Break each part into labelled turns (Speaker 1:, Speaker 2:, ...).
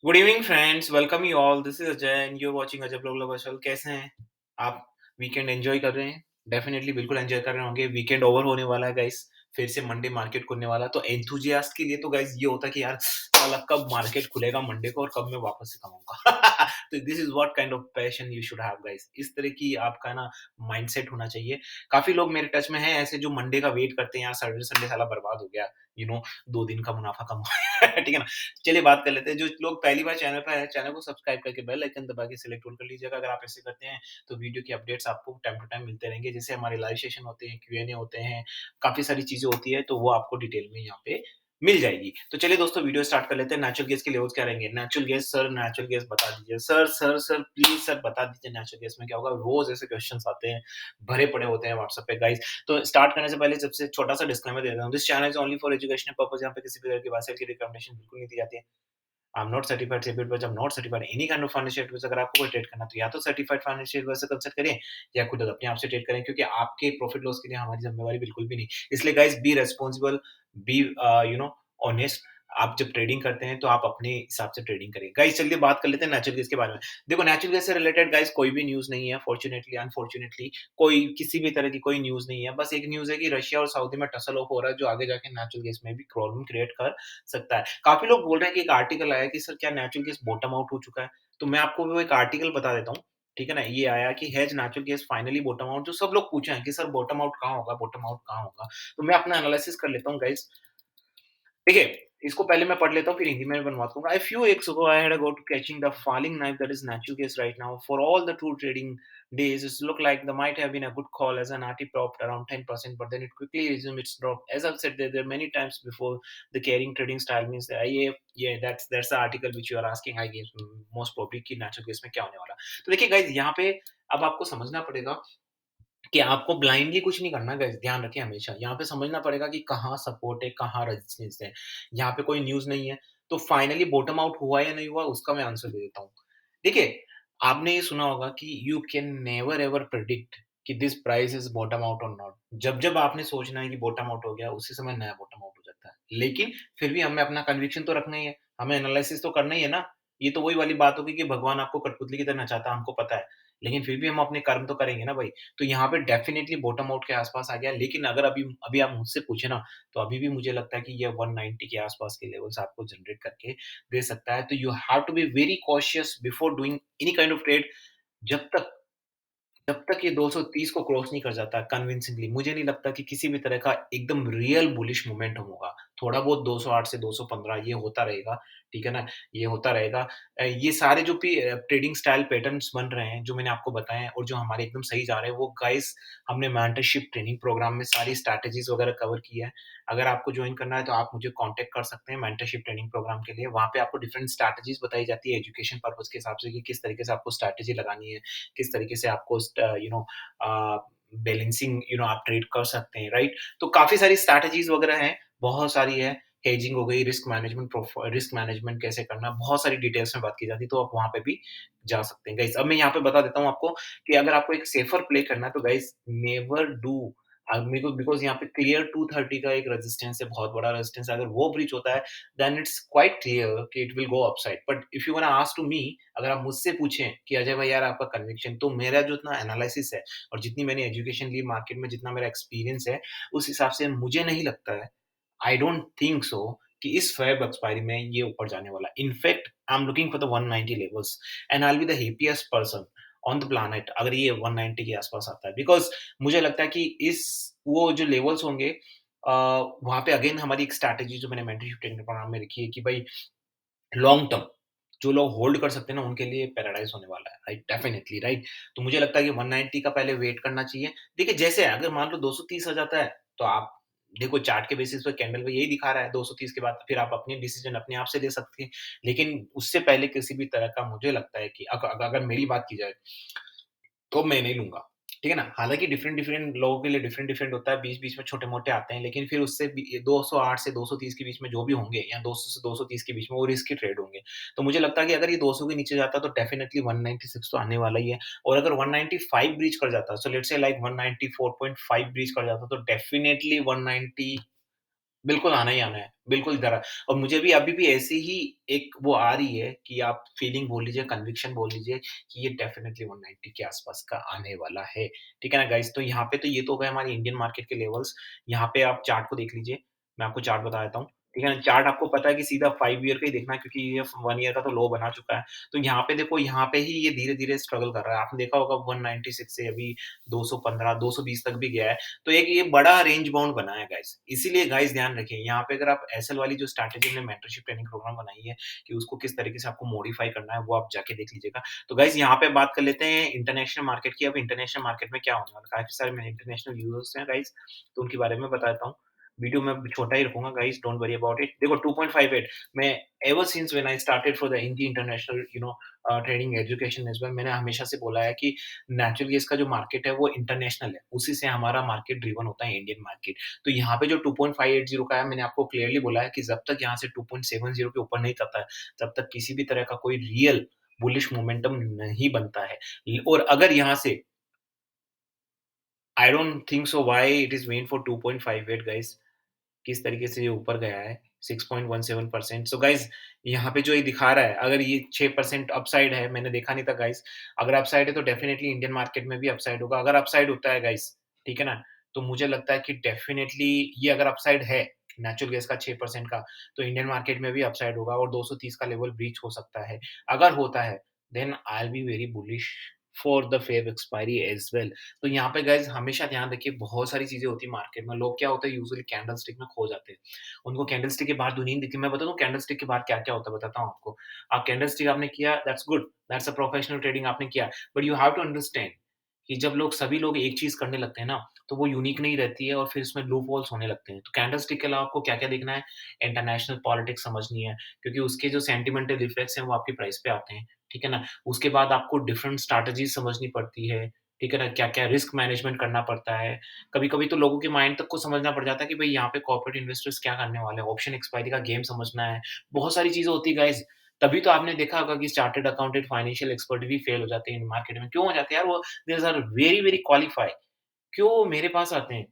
Speaker 1: Good evening friends, welcome you all. This is Ajay and you are watching Ajay blog lovers. कैसे हैं आप? Weekend enjoy कर रहे हैं? डेफिनेटली बिल्कुल एंजॉय कर रहे होंगे। वीकेंड ओवर होने वाला है गाइस, फिर से मंडे मार्केट खुलने वाला है। तो एंथुसियास्ट के लिए तो गाइस ये होता है कि यार साला कब मार्केट खुलेगा मंडे को और कब मैं वापस से कमाऊंगा। तो this is what kind of passion you should have guys. इस तरह की आपका ना माइंडसेट होना चाहिए। काफी लोग मेरे टच में हैं ऐसे जो मंडे का वेट करते हैं, यार सैटरडे संडे साला बर्बाद हो गया, यू नो 2 दिन का मुनाफा कम हो गया। ठीक है ना? चलिए बात कर लेते हैं। जो लोग पहली बार चैनल पे आए हैं, चैनल को सब्सक्राइब करके बेल आइकन दबा के सिलेक्ट ऑल कर लीजिएगा। अगर आप ऐसे करते हैं, तो वीडियो की अपडेट्स आपको टाइम टू टाइम मिलते रहेंगे। जैसे हमारे लाइव सेशन होते हैं, क्यूएनए होते हैं, काफ़ी सारी चीज़ें होती हैं, तो वो आपको डिटेल में यहाँ पे मिल जाएगी। तो चलिए दोस्तों वीडियो स्टार्ट कर लेते हैं। नेचुरल गैस के लेवल्स क्या रहेंगे? Natural gas sir, natural gas बता दीजिए। सर प्लीज़ सर बता दीजिए नेचुरल गैस में क्या होगा? रोज़ ऐसे क्वेश्चन्स आते हैं, भरे पड़े होते हैं व्हाट्सएप पे गाइस। तो स्टार्ट करने से पहले सबसे छोटा-सा डिस्क्लेमर दे देता हूँ। This channel is only for educational purpose. यहाँ पे किसी भी तरह की बात की रिकमेंडेशन बिल्कुल नहीं दी जाती है। I am not certified SEBI advisor, I am not certified any kind of financial advisor. अगर आपको कोई ट्रेड करना है तो या तो सर्टिफाइड फाइनेंशियल एडवाइजर से कंसल्ट करें या खुद अपने आप से ट्रेड करें, क्योंकि आपके प्रॉफिट लॉस के लिए हमारी जिम्मेवारी बिल्कुल भी नहीं। इसलिए guys be responsible, be you know honest. आप जब ट्रेडिंग करते हैं तो आप अपने हिसाब से ट्रेडिंग करें। गाइस चलिए बात कर लेते हैं नेचुरल गैस के बारे में। देखो नेचुरल गैस से रिलेटेड गाइस कोई भी न्यूज़ नहीं है, फॉर्च्यूनेटली अनफॉर्च्यूनेटली कोई किसी भी तरह की कोई न्यूज़ नहीं है। बस एक न्यूज़ है कि रशिया और सऊदी में टसल ऑफ हो रहा है, जो आगे जाके नेचुरल गैस में भी प्रॉब्लम क्रिएट कर सकता है। काफ़ी लोग बोल रहे हैं कि एक आर्टिकल आया कि सर क्या नेचुरल गैस बॉटम आउट हो चुका है? तो मैं आपको वो एक आर्टिकल बता देता हूँ, ठीक है ना? ये आया कि has natural gas finally bottom out, जो सब लोग पूछे हैं कि सर बॉटम आउट कहाँ होगा, बॉटम आउट कहाँ होगा? तो मैं अपना एनालिसिस कर लेता हूँ गाइज़। देखिए, इसको पहले मैं पढ़ लेता हूँ, फिर हिंदी में बनवाता हूँ। A few weeks ago, I had a go to catching the falling knife that is natural gas right now. For all the two trading days, it looked like there might have been a good call as an RT propped around 10%, but then it quickly resumed its drop. As I've said, there are many times before the carrying trading style means that yeah, that's the article which you are asking, I guess, most probably कि natural gas में क्या होने वाला। तो देखिए guys, यहाँ पे अब आपको समझना पड़ेगा कि आपको ब्लाइंडली कुछ नहीं करना गाइस, ध्यान रखें हमेशा। यहाँ पे समझना पड़ेगा कि कहाँ सपोर्ट है, कहाँ रेजिस्टेंस है। यहाँ पे कोई न्यूज़ नहीं है, तो फाइनली बॉटम आउट हुआ या नहीं हुआ, उसका मैं आंसर दे देता हूँ। देखिए, आपने ये सुना होगा कि you can never ever predict कि this price is bottom out और नॉट। जब-जब आपने सोचना है कि बॉटम आउट हो गया, उसी समय नया बॉटम आउट हो जाता है। लेकिन फिर भी हमें अपना कन्विक्शन तो रखना ही है, हमें एनालिसिस तो करना ही है ना। ये तो वही वाली बात होगी कि भगवान आपको कठपुतली की तरह नचाता है, हमको पता है। लेकिन फिर भी हम अपने कर्म तो करेंगे ना भाई। तो यहाँ पे डेफ़िनिटली बॉटम आउट के आस-पास आ गया, लेकिन अगर अभी अभी आप मुझसे पूछे ना, तो अभी भी मुझे लगता है कि ये 190 के आस-पास के लेवल्स आपको जनरेट करके दे सकता है। तो you have to be very cautious before doing any kind of trade. जब तक जब तक ये 230 को क्रॉस नहीं कर जाता कन्विंसिंगली, मुझे नहीं लगता कि किसी भी तरह का एकदम रियल बुलिश मोमेंटम होगा। थोड़ा बहुत 208 से 215 ये होता रहेगा, ठीक है ना? ये होता रहेगा। ये सारे जो भी ट्रेडिंग स्टाइल पैटर्न्स बन रहे हैं, जो मैंने आपको बताए हैं और जो हमारे एकदम सही जा रहे हैं, वो गाइस हमने मेंटरशिप ट्रेनिंग प्रोग्राम में सारी स्ट्रैटेजीज़ वगैरह कवर की है। अगर आपको जॉइन करना है, तो आप मुझे कॉन्टैक्ट कर सकते हैं मेंटरशिप ट्रेनिंग प्रोग्राम के लिए। वहाँ पे आपको डिफरेंट स्ट्रैटेजीज़ बताई जाती है एजुकेशन पर्पज़ के हिसाब से कि किस तरीके से आपको स्ट्रैटेजी लगानी है, किस तरीके से आपको बैलेंसिंग आप ट्रेड कर सकते हैं, राइट? तो काफ़ी सारी स्ट्रैटेजीज़ वगैरह हैं, बहुत सारी है। हेजिंग हो गई, रिस्क मैनेजमेंट कैसे करना, बहुत सारी डिटेल्स में बात की जाती है, तो आप वहाँ पे भी जा सकते हैं गाइस। अब मैं यहाँ पे बता देता हूँ आपको कि अगर आपको एक सेफर प्ले करना है, तो गाइस नेवर डू मेरे को बिकॉज़ यहाँ पे क्लियर 230 का एक रेजिस्टेंस है, बहुत बड़ा रेजिस्टेंस है। अगर वो ब्रीच होता है, देन इट्स क्वाइट क्लियर कि it will go upside. But if you wanna ask to me, अगर आप मुझसे पूछें कि अजय भाई यार आपका कन्विक्शन, तो मेरा जो इतना एनालिसिस है और जितनी मैंने एजुकेशन ली मार्केट में, जितना मेरा एक्सपीरियंस है, उस हिसाब से मुझे नहीं लगता है, आई डोंट थिंक सो कि इस फेब एक्सपायरी में ये ऊपर जाने वाला है। In fact I am looking for the 190 levels and I will be the happiest person on the planet अगर ये 190 के आस-पास आता है। बिकॉज़ मुझे लगता है कि इस वो जो लेवल्स होंगे, वहाँ पे अगेन हमारी एक स्ट्रैटेजी जो मैंने मेंटरशिप ट्रेनिंग प्रोग्राम में रखी है कि भाई लॉन्ग टर्म जो लोग होल्ड कर सकते हैं ना, उनके लिए पैराडाइज़ होने वाला है, राइट? Definitely, right? तो मुझे लगता है कि 190 का पहले वेट करना चाहिए। देखिए, जैसे अगर मान लो 230 आ जाता है, तो आप देखो चार्ट के बेसिस पे कैंडल पे यही दिखा रहा है 230 के बाद फिर आप अपनी डिसीज़न अपने आप से ले सकते हैं। लेकिन उससे पहले किसी भी तरह का मुझे लगता है कि अगर मेरी बात की जाए तो मैं नहीं लूँगा, ठीक है ना? हालाँकि डिफरेंट लोगों के लिए डिफरेंट होता है, बीच-बीच में छोटे-मोटे आते हैं, लेकिन फिर उससे भी 208 से 230 के बीच में जो भी होंगे या 200 से 230 के बीच में वो रिस्की ट्रेड होंगे। तो मुझे लगता है कि अगर ये 200 के नीचे जाता है तो डेफिनिटली 196 तो आने वाला ही है और अगर 195 ब्रीच कर जाता है, so let's say like 194.5 breach कर जाता है तो डेफिनिटली 190 बिल्कुल आना ही आना है। बिल्कुल इधर और मुझे भी अभी भी ऐसे ही एक वो आ रही है कि आप फीलिंग बोल लीजिए, कन्विक्शन बोल लीजिए कि ये डेफ़िनिटली 190 के आस-पास का आने वाला है। ठीक है ना गाइज़? तो यहाँ पे तो ये तो हो गए हमारे इंडियन मार्केट के लेवल्स। यहाँ पे आप चार्ट को देख लीजिए। मैं आपको चार्ट बता देता हूँ। ठीक है ना? चार्ट आपको पता है कि सीधा 5 ईयर का ही देखना है क्योंकि ये 1 ईयर का तो लो बना चुका है। तो यहाँ पे देखो, यहाँ पे ही ये धीरे-धीरे स्ट्रगल कर रहा है। आपने देखा होगा 196 से अभी 215, 220 तक भी गया है। तो एक ये बड़ा रेंज बाउंड बना है गाइस। इसीलिए गाइस ध्यान रखिए, यहाँ पे अगर आप एसएल वाली जो स्ट्रैटेजी हमने मेंटरशिप ट्रेनिंग प्रोग्राम बनाई है कि उसको किस तरीके से आपको मॉडिफाई करना है, वो आप जाके देख लीजिएगा। तो गाइस यहाँ पे बात कर लेते हैं इंटरनेशनल मार्केट की। अब इंटरनेशनल मार्केट में क्या होने वाला है, काफ़ी सारे मेरे इंटरनेशनल यूज़र्स हैं गाइस, तो उनके बारे में बताता हूँ। वीडियो मैं छोटा ही रखूँगा guys, don't worry about it. देखो 2.58 मैं ever since when I started for the Hindi international training education as well, मैंने हमेशा से बोला है कि नेचुरल गैस का जो मार्केट है वो इंटरनेशनल है, उसी से हमारा मार्केट ड्रिवन होता है इंडियन मार्केट। तो यहाँ पे जो 2.580 का है, मैंने आपको क्लियरली बोला है कि जब तक यहाँ से 2.70 के ऊपर नहीं जाता है, तब तक किसी भी तरह का कोई रियल बुलिश मोमेंटम नहीं बनता है। और अगर यहाँ से I don't think so why it is weighing for 2.58 guys, किस तरीके से ये ऊपर गया है 6.17%। सो गाइस यहाँ पे जो ये दिखा रहा है, अगर ये 6% अपसाइड है, मैंने देखा नहीं था गाइस। अगर अपसाइड है तो डेफिनिटली इंडियन मार्केट में भी अपसाइड होगा। अगर अपसाइड होता है गाइस, ठीक है ना? तो मुझे लगता है कि डेफिनिटली ये अगर अपसाइड है नेचुरल गैस का 6% का, तो इंडियन मार्केट में भी अपसाइड होगा और 230 का लेवल ब्रीच हो सकता है। अगर होता है, then I will be very bullish for the Feb expiry as well. तो यहाँ पे गाइज़ हमेशा ध्यान रखिए, बहुत सारी चीज़ें होती हैं मार्केट में। लोग क्या होता है, यूजुअली कैंडलस्टिक में खो जाते हैं। उनको कैंडलस्टिक के बाहर दुनिया नहीं दिखती। मैं बता दूँ कैंडलस्टिक के बाहर क्या-क्या होता है, बताता हूँ आपको। कैंडलस्टिक आपने किया, that's good, that's a professional trading आपने किया। But you have to understand कि जब लोग सभी लोग एक चीज़ करने लगते हैं ना, तो वो यूनिक नहीं रहती है और फिर इसमें लूप होल्स होने लगते हैं। तो कैंडलस्टिक के अलावा आपको क्या-क्या देखना है, इंटरनेशनल पॉलिटिक्स समझनी है, क्योंकि उसके जो सेंटिमेंटल इफेक्ट्स हैं वो आपकी प्राइस पे आते हैं, ठीक है ना? उसके बाद आपको डिफरेंट स्ट्रैटेजीज़ समझनी पड़ती है, ठीक है ना? क्या-क्या रिस्क मैनेजमेंट करना पड़ता है। कभी-कभी तो लोगों के माइंड तक को समझना पड़ जाता है कि भई यहाँ पे कॉर्पोरेट इन्वेस्टर्स क्या करने वाले हैं, ऑप्शन एक्सपायरी का गेम समझना है। बहुत सारी चीज़ें होती है गाइज़। तभी तो आपने देखा होगा कि चार्टर्ड अकाउंटेंट, फाइनेंशियल एक्सपर्ट भी फेल हो जाते हैं इन मार्केट में। क्यों हो जाते हैं यार? वो these are very, very qualified. क्यों मेरे पास आते हैं,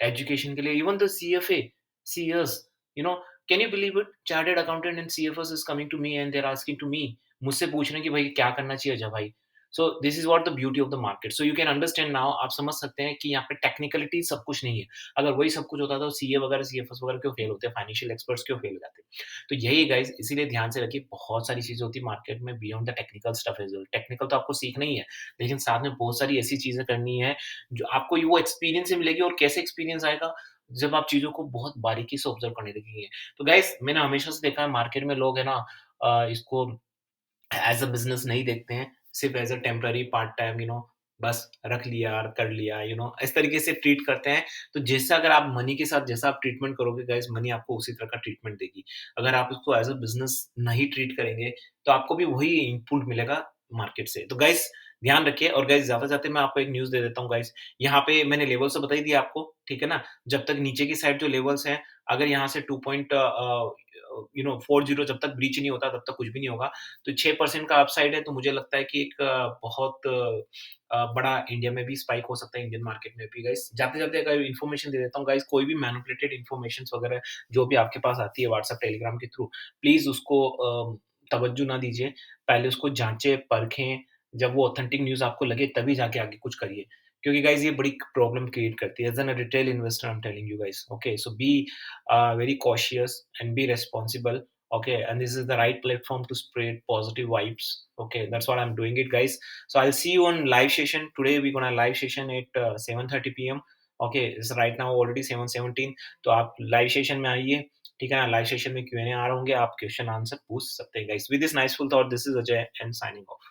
Speaker 1: एजुकेशन के लिए। Even the CFA, CS, you know can you believe it, chartered accountant and CFAs is coming to me and they are asking to me, मुझसे पूछ रहे हैं कि भाई क्या करना चाहिए अजय भाई। So this is what the beauty of the market. So you can understand now, आप समझ सकते हैं कि यहाँ पे टेक्निकलिटी सब कुछ नहीं है। अगर वही सब कुछ होता तो सीए वगैरह, सीएफएस वगैरह क्यों फेल होते, फाइनेंशियल एक्सपर्ट्स क्यों फेल हो जाते। तो यही गाइस, इसीलिए ध्यान से रखिए, बहुत सारी चीजें होती है मार्केट में beyond the technical stuff as well. Technical तो आपको सीखना ही है, लेकिन साथ में बहुत सारी ऐसी चीजें करनी है जो आपको वो एक्सपीरियंस से मिलेगी। और कैसे एक्सपीरियंस आएगा, जब आप चीज़ों को बहुत बारीकी से ऑब्ज़र्व करने लगेंगे। तो गाइस मैंने हमेशा से देखा है मार्केट में लोग है ना, इसको एज़ अ बिज़नेस नहीं देखते हैं, सिर्फ़ as a temporary part time, बस रख लिया और कर लिया, इस तरीके से ट्रीट करते हैं। तो जैसा अगर आप मनी के साथ जैसा आप ट्रीटमेंट करोगे गाइस, मनी आपको उसी तरह का ट्रीटमेंट देगी। अगर आप उसको एज़ अ बिज़नेस नहीं ट्रीट करेंगे, तो आपको भी वही इनपुट मिलेगा मार्केट से। तो गाइस ध्यान रखिए। और गाइस जाते-जाते मैं आपको एक न्यूज़ दे देता हूँ गाइस। यहाँ पे मैंने लेवल्स तो बता ही दिया आपको, ठीक है ना? जब तक नीचे की साइड जो लेवल्स हैं, अगर यहाँ से 2 40 जब तक ब्रीच नहीं होता, तब तक कुछ भी नहीं होगा। तो 6% का अपसाइड है, तो मुझे लगता है कि एक बहुत बड़ा इंडिया में भी स्पाइक हो सकता है, इंडियन मार्केट में भी गाइस। जाते-जाते अगर इन्फॉर्मेशन दे देता हूँ गाइस, कोई भी मैनिपुलेटेड इन्फॉर्मेशंस वगैरह जो भी आपके पास आती है व्हाट्सएप, टेलीग्राम के थ्रू, प्लीज़ उसको तवज्जो ना दीजिए। पहले उसको जाँचें, परखें, जब वो ऑथेंटिक न्यूज़ आपको लगे तभी जाके आगे कुछ करिए। क्योंकि गाइस ये बड़ी प्रॉब्लम क्रिएट करती है। As an retail investor I am telling you guys, okay? So be very cautious and be responsible, okay? And this is the right platform to spread positive vibes, okay? That's what I'm doing it, guys. So I'll see you on live session today. We're gonna live session at 7:30 p.m. Okay, it's right now already 7:17. तो आप live session में आइए, ठीक है ना? Live session में Q&A आ रहे होंगे, आप क्वेश्चन आंसर पूछ सकते हैं guys. With this niceful thought, this is Ajay and signing of.